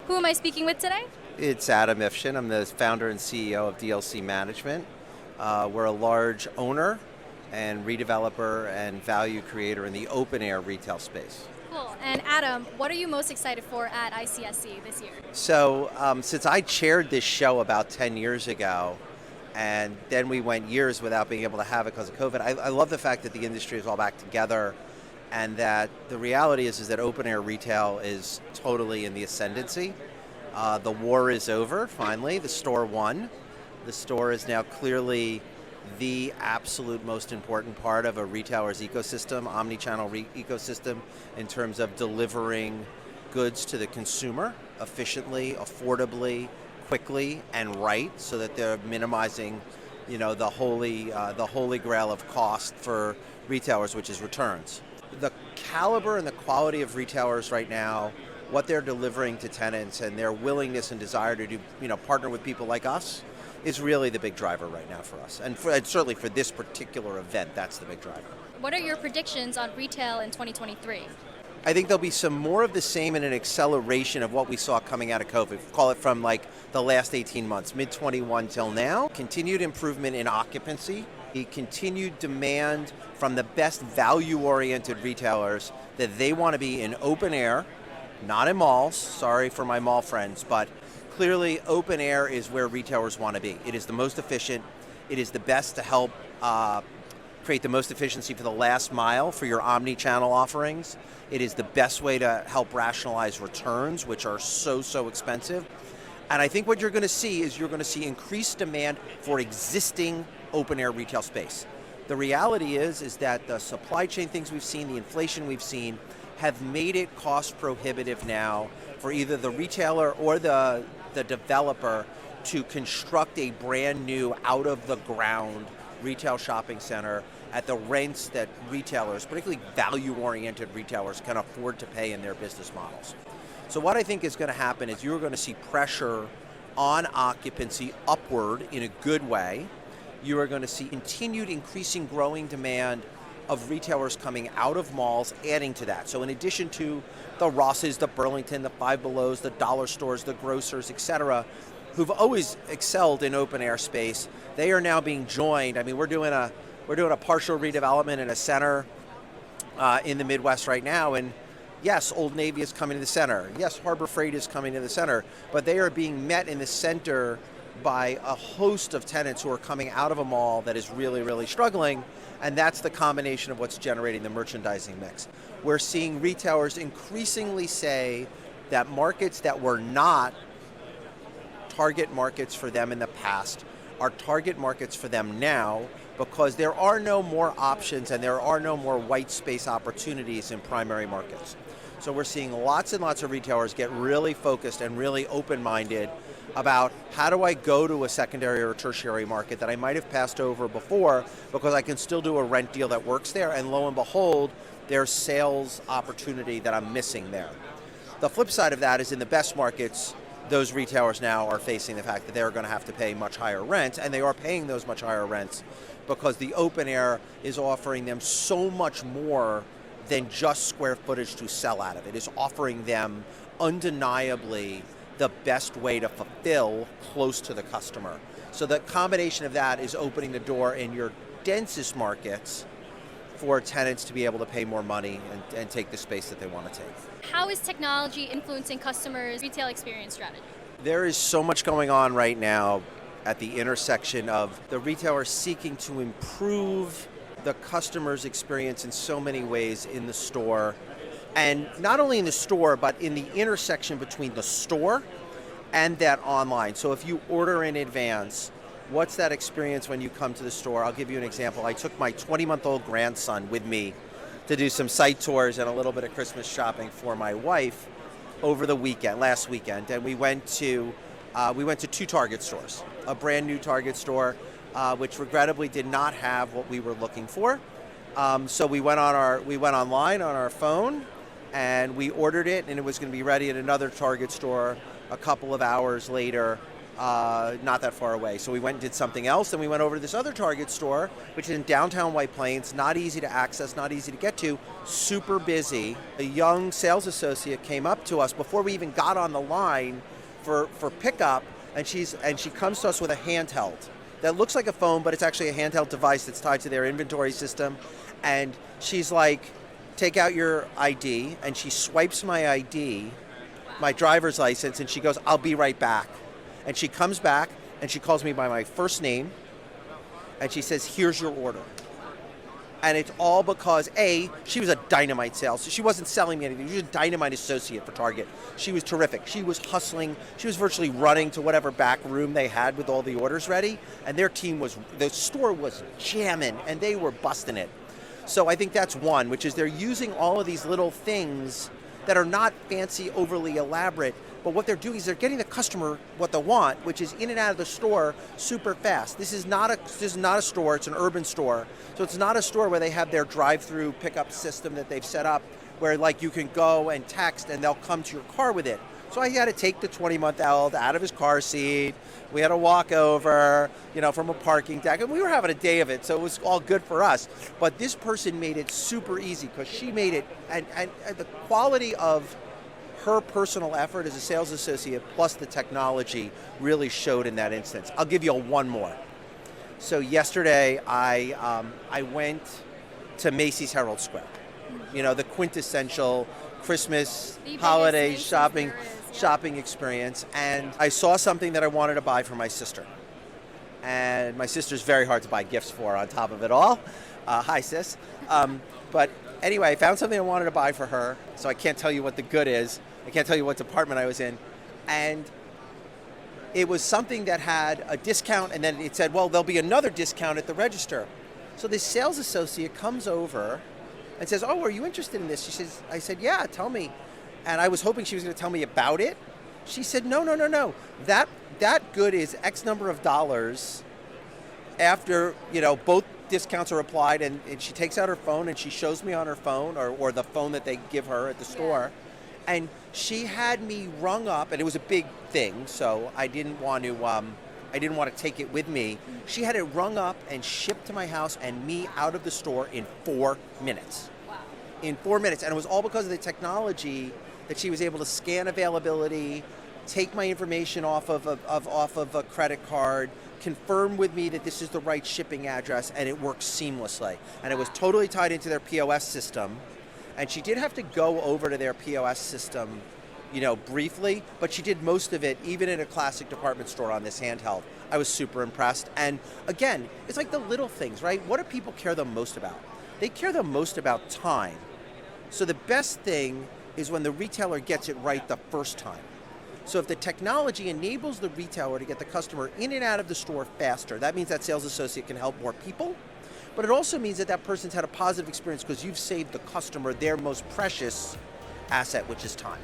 Who am I speaking with today? It's Adam Ifshin. I'm the founder and CEO of DLC Management. We're a large owner and redeveloper and value creator in the open air retail space. Cool. And Adam, what are you most excited for at ICSC this year? So since I chaired this show about 10 years ago, and then we went years without being able to have it because of COVID, I love the fact that the industry is all back together, and that the reality is that open air retail is totally in the ascendancy. The war is over, finally. The store won. The store is now clearly the absolute most important part of a retailer's ecosystem, omni-channel ecosystem, in terms of delivering goods to the consumer efficiently, affordably, quickly, and right, so that they're minimizing, the holy grail of cost for retailers, which is returns. The caliber and the quality of retailers right now, what they're delivering to tenants, and their willingness and desire to do, partner with people like us, is really the big driver right now for us. And certainly for this particular event, that's the big driver. What are your predictions on retail in 2023? I think there'll be some more of the same and an acceleration of what we saw coming out of COVID. Call it from like the last 18 months, mid-21 till now. Continued improvement in occupancy, the continued demand from the best value-oriented retailers that they want to be in open air, not in malls, sorry for my mall friends, but clearly open air is where retailers want to be. It is the most efficient, it is the best to help create the most efficiency for the last mile for your omni-channel offerings. It is the best way to help rationalize returns, which are so expensive. And I think what you're going to see is you're going to see increased demand for existing open air retail space. The reality is that the supply chain things we've seen, the inflation we've seen, have made it cost prohibitive now for either the retailer or the developer to construct a brand new out of the ground retail shopping center at the rents that retailers, particularly value-oriented retailers, can afford to pay in their business models. So what I think is going to happen is you're going to see pressure on occupancy upward in a good way. You are going to see continued increasing growing demand of retailers coming out of malls, adding to that. So in addition to the Rosses, the Burlington, the Five Belows, the dollar stores, the grocers, et cetera, who've always excelled in open air space, they are now being joined. I mean, we're doing a partial redevelopment in a center in the Midwest right now, and yes, Old Navy is coming to the center. Yes, Harbor Freight is coming to the center, but they are being met in the center by a host of tenants who are coming out of a mall that is really struggling, and that's the combination of what's generating the merchandising mix. We're seeing retailers increasingly say that markets that were not target markets for them in the past are target markets for them now, because there are no more options and there are no more white space opportunities in primary markets. So we're seeing lots and lots of retailers get really focused and really open-minded about how do I go to a secondary or tertiary market that I might have passed over before because I can still do a rent deal that works there, and lo and behold, there's sales opportunity that I'm missing there. The flip side of that is in the best markets, those retailers now are facing the fact that they're going to have to pay much higher rents, and they are paying those much higher rents because the open air is offering them so much more than just square footage to sell out of. It is offering them undeniably the best way to fulfill close to the customer. So the combination of that is opening the door in your densest markets for tenants to be able to pay more money and take the space that they want to take. How is technology influencing customers' retail experience strategy? There is so much going on right now at the intersection of the retailer seeking to improve the customer's experience in so many ways in the store. And not only in the store, but in the intersection between the store and that online. So if you order in advance, what's that experience when you come to the store? I'll give you an example. I took my 20-month-old grandson with me to do some site tours and a little bit of Christmas shopping for my wife over the weekend, last weekend. And we went to two Target stores, a brand new Target store, which regrettably did not have what we were looking for. So we went online on our phone, and we ordered it, and it was going to be ready at another Target store a couple of hours later. not that far away. So we went and did something else, then we went over to this other Target store, which is in downtown White Plains, not easy to access, not easy to get to, super busy. A young sales associate came up to us before we even got on the line for pickup, and she comes to us with a handheld that looks like a phone, but it's actually a handheld device that's tied to their inventory system. And she's like, take out your ID, and she swipes my ID, my driver's license, and she goes, I'll be right back. And she comes back, and she calls me by my first name, and she says, here's your order. And it's all because, A, she was a dynamite sales. She wasn't selling me anything. She was a dynamite associate for Target. She was terrific. She was hustling. She was virtually running to whatever back room they had with all the orders ready. And their team the store was jamming, and they were busting it. So I think that's one, which is they're using all of these little things that are not fancy, overly elaborate, but what they're doing is they're getting the customer what they want, which is in and out of the store super fast. This is not a store, it's an urban store. So it's not a store where they have their drive-through pickup system that they've set up where like you can go and text and they'll come to your car with it. So I had to take the 20-month-old out of his car seat. We had to walk over, from a parking deck, and we were having a day of it, so it was all good for us. But this person made it super easy because she made it, and the quality of her personal effort as a sales associate plus the technology really showed in that instance. I'll give you one more. So yesterday I went to Macy's Herald Square, the quintessential Christmas holiday shopping experience, and I saw something that I wanted to buy for my sister. And my sister's very hard to buy gifts for on top of it all. Hi, sis. But anyway, I found something I wanted to buy for her, so I can't tell you what the good is. I can't tell you what department I was in. And it was something that had a discount, and then it said, well, there'll be another discount at the register. So this sales associate comes over and says, oh, are you interested in this? I said, yeah, tell me. And I was hoping she was going to tell me about it. She said, no. That good is X number of dollars after, both discounts are applied, and she takes out her phone and she shows me on her phone or the phone that they give her at the store. And she had me rung up, and it was a big thing, so I didn't want to take it with me. She had it rung up and shipped to my house and me out of the store in 4 minutes. Wow. In 4 minutes, and it was all because of the technology that she was able to scan availability, take my information off of a credit card, confirm with me that this is the right shipping address, and it works seamlessly. And it was totally tied into their POS system. And she did have to go over to their POS system, briefly, but she did most of it, even in a classic department store on this handheld. I was super impressed. And again, it's like the little things, right? What do people care the most about? They care the most about time. So the best thing is when the retailer gets it right the first time. So if the technology enables the retailer to get the customer in and out of the store faster, that means that sales associate can help more people. But it also means that person's had a positive experience because you've saved the customer their most precious asset, which is time.